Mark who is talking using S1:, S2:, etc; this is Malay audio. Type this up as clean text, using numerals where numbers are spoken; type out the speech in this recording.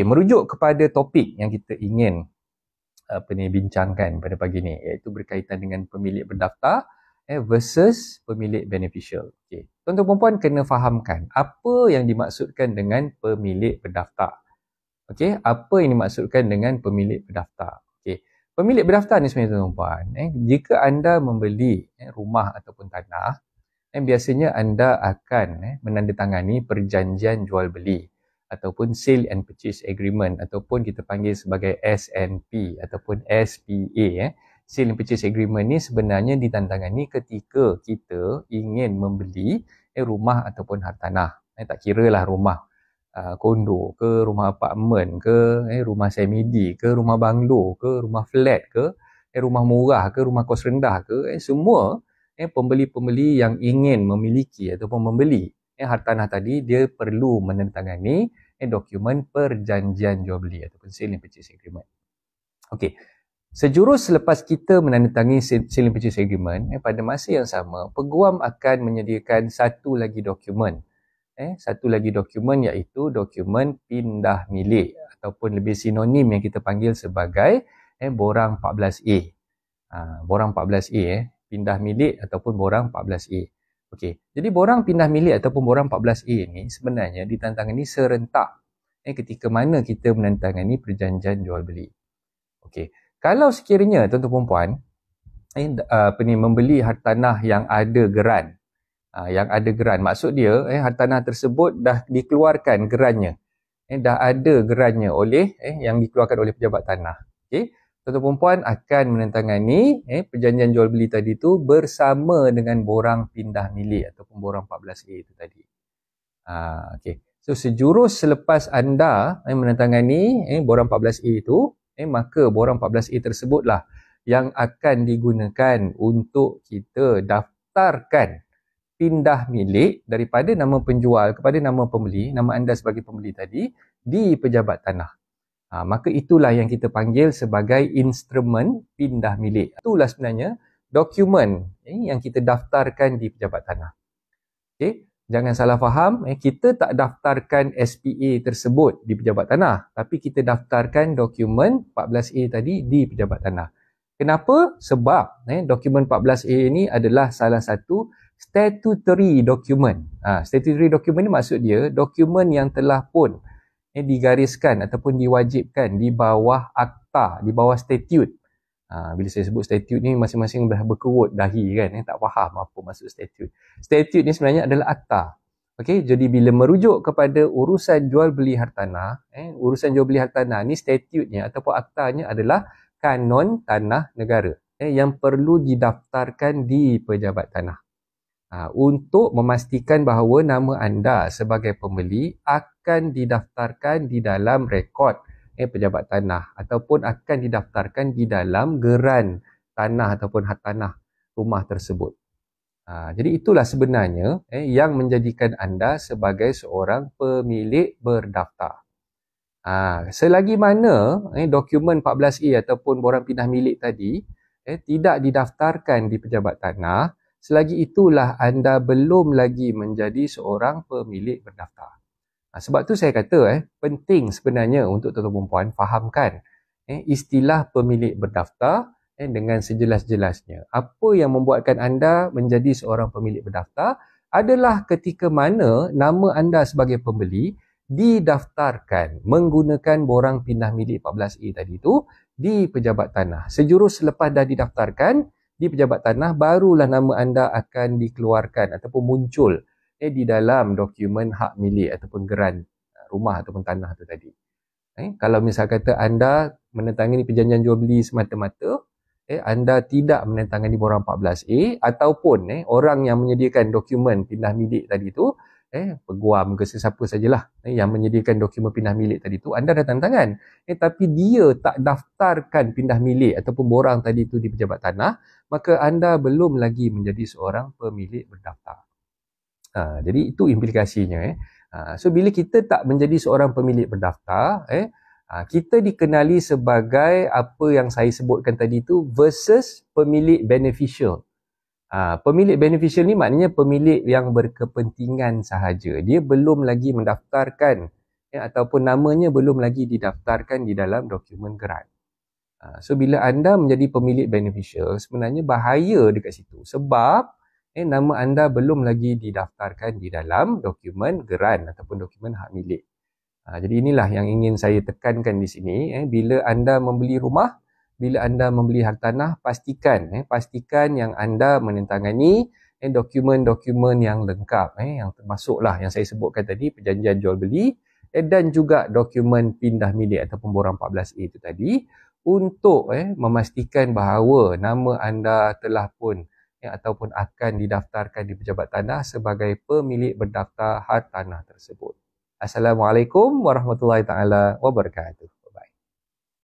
S1: Merujuk kepada topik yang kita ingin bincangkan pada pagi ni, iaitu berkaitan dengan pemilik berdaftar versus pemilik beneficial. Okey, tuan-tuan dan puan kena fahamkan apa yang dimaksudkan dengan pemilik berdaftar. Okey, apa yang dimaksudkan dengan pemilik berdaftar? Okey, pemilik berdaftar ni sebenarnya tuan-tuan dan puan, jika anda membeli rumah ataupun tanah, biasanya anda akan menandatangani perjanjian jual beli ataupun sale and purchase agreement, ataupun kita panggil sebagai SNP ataupun SPA. Sale and purchase agreement ni sebenarnya ditandatangani ketika kita ingin membeli rumah ataupun hartanah. Tak kira lah rumah kondo ke, rumah apartmen ke, rumah semidi ke, rumah banglo ke, rumah flat ke, rumah murah ke, rumah kos rendah ke, semua pembeli-pembeli yang ingin memiliki ataupun membeli hartanah tadi, dia perlu menandatangani dokumen perjanjian jual beli ataupun sale and purchase agreement. Okey, sejurus selepas kita menandatangani sale and purchase agreement, pada masa yang sama peguam akan menyediakan satu lagi dokumen. Satu lagi dokumen, iaitu dokumen pindah milik ataupun lebih sinonim yang kita panggil sebagai borang 14A. Borang 14A, pindah milik ataupun borang 14A. Okey, jadi borang pindah milik ataupun borang 14A ni sebenarnya ditandatangani serentak ketika mana kita menandatangani perjanjian jual beli. Okey, kalau sekiranya tuan-tuan dan puan membeli hartanah yang ada geran, maksud dia hartanah tersebut dah dikeluarkan gerannya, dah ada gerannya oleh yang dikeluarkan oleh pejabat tanah. Okey, tuan-tuan dan puan akan menandatangani perjanjian jual beli tadi tu bersama dengan borang pindah milik ataupun borang 14A itu tadi. Okey, so sejurus selepas anda menandatangani borang 14A itu, maka borang 14A tersebutlah yang akan digunakan untuk kita daftarkan pindah milik daripada nama penjual kepada nama pembeli, nama anda sebagai pembeli tadi, di pejabat tanah. Maka itulah yang kita panggil sebagai instrumen pindah milik. Itulah sebenarnya dokumen yang kita daftarkan di pejabat tanah. Okay? Jangan salah faham, kita tak daftarkan SPA tersebut di pejabat tanah, tapi kita daftarkan dokumen 14A tadi di pejabat tanah. Kenapa? Sebab dokumen 14A ini adalah salah satu statutory document. Statutory document ni maksud dia dokumen yang telah pun digariskan ataupun diwajibkan di bawah akta, di bawah statute. Bila saya sebut statute ni, masing-masing dah berkerut dahi kan, tak faham apa maksud statute. Statute ni sebenarnya adalah akta. Okey, jadi bila merujuk kepada urusan jual beli hartanah, urusan jual beli hartanah ni statute-nya ataupun aktanya adalah kanon tanah negara yang perlu didaftarkan di pejabat tanah. Untuk memastikan bahawa nama anda sebagai pembeli akan didaftarkan di dalam rekod pejabat tanah ataupun akan didaftarkan di dalam geran tanah ataupun hartanah rumah tersebut. Jadi itulah sebenarnya yang menjadikan anda sebagai seorang pemilik berdaftar. Selagi mana dokumen 14A ataupun borang pindah milik tadi tidak didaftarkan di pejabat tanah, selagi itulah anda belum lagi menjadi seorang pemilik berdaftar. Sebab tu saya kata penting sebenarnya untuk tuan-tuan dan puan fahamkan istilah pemilik berdaftar dengan sejelas-jelasnya. Apa yang membuatkan anda menjadi seorang pemilik berdaftar adalah ketika mana nama anda sebagai pembeli didaftarkan menggunakan borang pindah milik 14A tadi tu di pejabat tanah. Sejurus selepas dah didaftarkan di pejabat tanah, barulah nama anda akan dikeluarkan ataupun muncul di dalam dokumen hak milik ataupun geran rumah ataupun tanah tu tadi. Kalau misal kata anda menandatangani perjanjian jual beli semata-mata, anda tidak menandatangani borang 14A ataupun orang yang menyediakan dokumen pindah milik tadi tu, peguam ke sesiapa sajalah yang menyediakan dokumen pindah milik tadi tu, anda dah tanda tangan. Tapi dia tak daftarkan pindah milik ataupun borang tadi tu di pejabat tanah, maka anda belum lagi menjadi seorang pemilik berdaftar. Jadi itu implikasinya. So bila kita tak menjadi seorang pemilik berdaftar, kita dikenali sebagai apa yang saya sebutkan tadi tu versus pemilik beneficial. Pemilik beneficial ni maknanya pemilik yang berkepentingan sahaja. Dia belum lagi mendaftarkan ataupun namanya belum lagi didaftarkan di dalam dokumen geran. So bila anda menjadi pemilik beneficial, sebenarnya bahaya dekat situ sebab nama anda belum lagi didaftarkan di dalam dokumen geran ataupun dokumen hak milik. Jadi inilah yang ingin saya tekankan di sini. Bila anda membeli rumah, bila anda membeli hartanah, pastikan yang anda menandatangani dokumen-dokumen yang lengkap, yang termasuklah yang saya sebutkan tadi, perjanjian jual beli dan juga dokumen pindah milik ataupun borang 14A itu tadi, untuk memastikan bahawa nama anda telah pun ataupun akan didaftarkan di Pejabat Tanah sebagai pemilik berdaftar hartanah tersebut. Assalamualaikum warahmatullahi taala wabarakatuh.